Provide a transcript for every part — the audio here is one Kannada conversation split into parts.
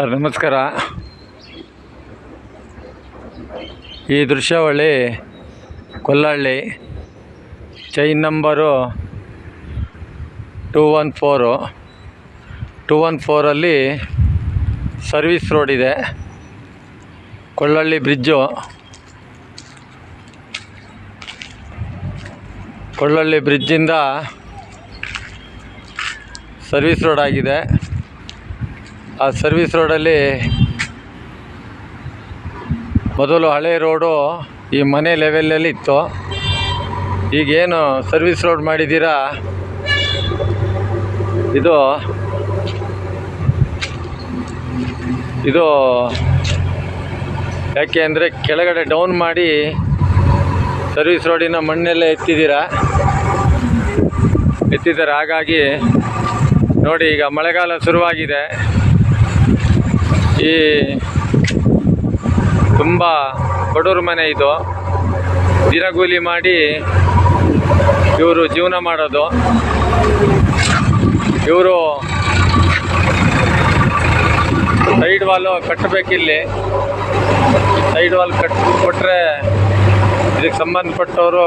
ಸರ್ ನಮಸ್ಕಾರ. ಈ ದೃಶ್ಯಾವಳಿ ಕೊಲ್ಲಹಳ್ಳಿ ಚೈನ್ ನಂಬರು 214 ಸರ್ವಿಸ್ ರೋಡ್ ಇದೆ. ಕೊಲ್ಲಹಳ್ಳಿ ಬ್ರಿಡ್ಜು, ಕೊಲ್ಲಹಳ್ಳಿ ಬ್ರಿಡ್ಜಿಂದ ಸರ್ವಿಸ್ ರೋಡ್ ಆಗಿದೆ. ಆ ಸರ್ವಿಸ್ ರೋಡಲ್ಲಿ ಮೊದಲು ಹಳೆ ರೋಡು ಈ ಮನೆ ಲೆವೆಲಲ್ಲಿ ಇತ್ತು. ಈಗೇನು ಸರ್ವಿಸ್ ರೋಡ್ ಮಾಡಿದ್ದೀರಾ, ಇದು ಯಾಕೆ ಅಂದರೆ ಕೆಳಗಡೆ ಡೌನ್ ಮಾಡಿ ಸರ್ವಿಸ್ ರೋಡಿನ ಮಣ್ಣೆಲ್ಲ ಎತ್ತಿದ್ದಾರೆ. ಹಾಗಾಗಿ ನೋಡಿ, ಈಗ ಮಳೆಗಾಲ ಶುರುವಾಗಿದೆ. ಈ ತುಂಬ ಬಡವ್ರ ಮನೆ ಇದು. ದಿನಗೂಲಿ ಮಾಡಿ ಇವರು ಜೀವನ ಮಾಡೋದು. ಇವರು ಸೈಡ್ ವಾಲು ಕಟ್ಟಬೇಕಿಲ್ಲಿ. ಸೈಡ್ ವಾಲ್ ಕೊಟ್ಟರೆ ಇದಕ್ಕೆ ಸಂಬಂಧಪಟ್ಟವರು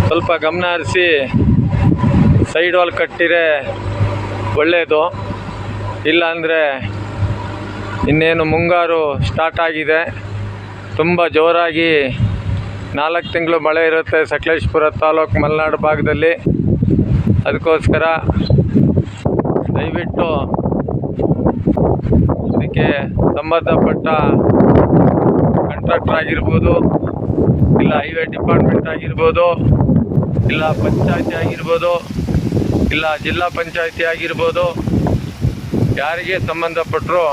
ಸ್ವಲ್ಪ ಗಮನ ಹರಿಸಿ ಸೈಡ್ ವಾಲ್ ಕಟ್ಟಿರೆ ಒಳ್ಳೆಯದು. ಇಲ್ಲ ಅಂದರೆ ಇನ್ನೇನು ಮುಂಗಾರು ಸ್ಟಾರ್ಟ್ ಆಗಿದೆ. ತುಂಬ ಜೋರಾಗಿ 4 ತಿಂಗಳು ಮಳೆ ಇರುತ್ತೆ ಸಕಲೇಶಪುರ ತಾಲೂಕು ಮಲೆನಾಡು ಭಾಗದಲ್ಲಿ. ಅದಕ್ಕೋಸ್ಕರ ದಯವಿಟ್ಟು ಇದಕ್ಕೆ ಸಂಬಂಧಪಟ್ಟ ಕಾಂಟ್ರಾಕ್ಟರ್ ಆಗಿರ್ಬೋದು, ಇಲ್ಲ ಹೈವೇ ಡಿಪಾರ್ಟ್ಮೆಂಟ್ ಆಗಿರ್ಬೋದು, ಇಲ್ಲ ಪಂಚಾಯತಿ ಆಗಿರ್ಬೋದು, ಇಲ್ಲ ಜಿಲ್ಲಾ ಪಂಚಾಯತಿ ಆಗಿರ್ಬೋದು, ಯಾರಿಗೆ ಸಂಬಂಧಪಟ್ಟರು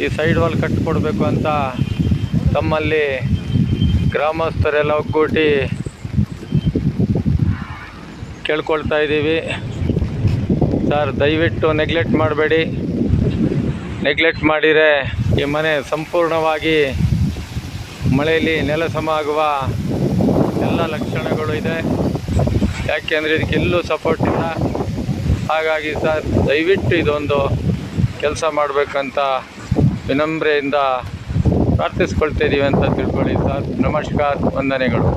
ಈ ಸೈಡ್ ವಾಲ್ ಕಟ್ಟಿಕೊಡ್ಬೇಕು ಅಂತ ತಮ್ಮಲ್ಲಿ ಗ್ರಾಮಸ್ಥರೆಲ್ಲ ಒಗ್ಗೂಡಿ ಕೇಳ್ಕೊಳ್ತಾ ಇದ್ದೀವಿ. ಸರ್, ದಯವಿಟ್ಟು ನೆಗ್ಲೆಕ್ಟ್ ಮಾಡಬೇಡಿ. ನೆಗ್ಲೆಕ್ಟ್ ಮಾಡಿದರೆ ಈ ಮನೆ ಸಂಪೂರ್ಣವಾಗಿ ಮಳೆಯಲ್ಲಿ ನೆಲಸಮ ಆಗುವ ಎಲ್ಲ ಲಕ್ಷಣಗಳು ಇದೆ. ಯಾಕೆಂದರೆ ಇದಕ್ಕೆಲ್ಲೂ ಸಪೋರ್ಟ್ ಇಲ್ಲ. ಹಾಗಾಗಿ ಸರ್, ದಯವಿಟ್ಟು ಇದೊಂದು ಕೆಲಸ ಮಾಡಬೇಕಂತ ವಿನಮ್ರೆಯಿಂದ ಪ್ರಾರ್ಥಿಸ್ಕೊಳ್ತಾ ಇದ್ದೀವಿ ಅಂತ ತಿಳ್ಕೊಳ್ಳಿ ಸರ್. ನಮಸ್ಕಾರ, ವಂದನೆಗಳು.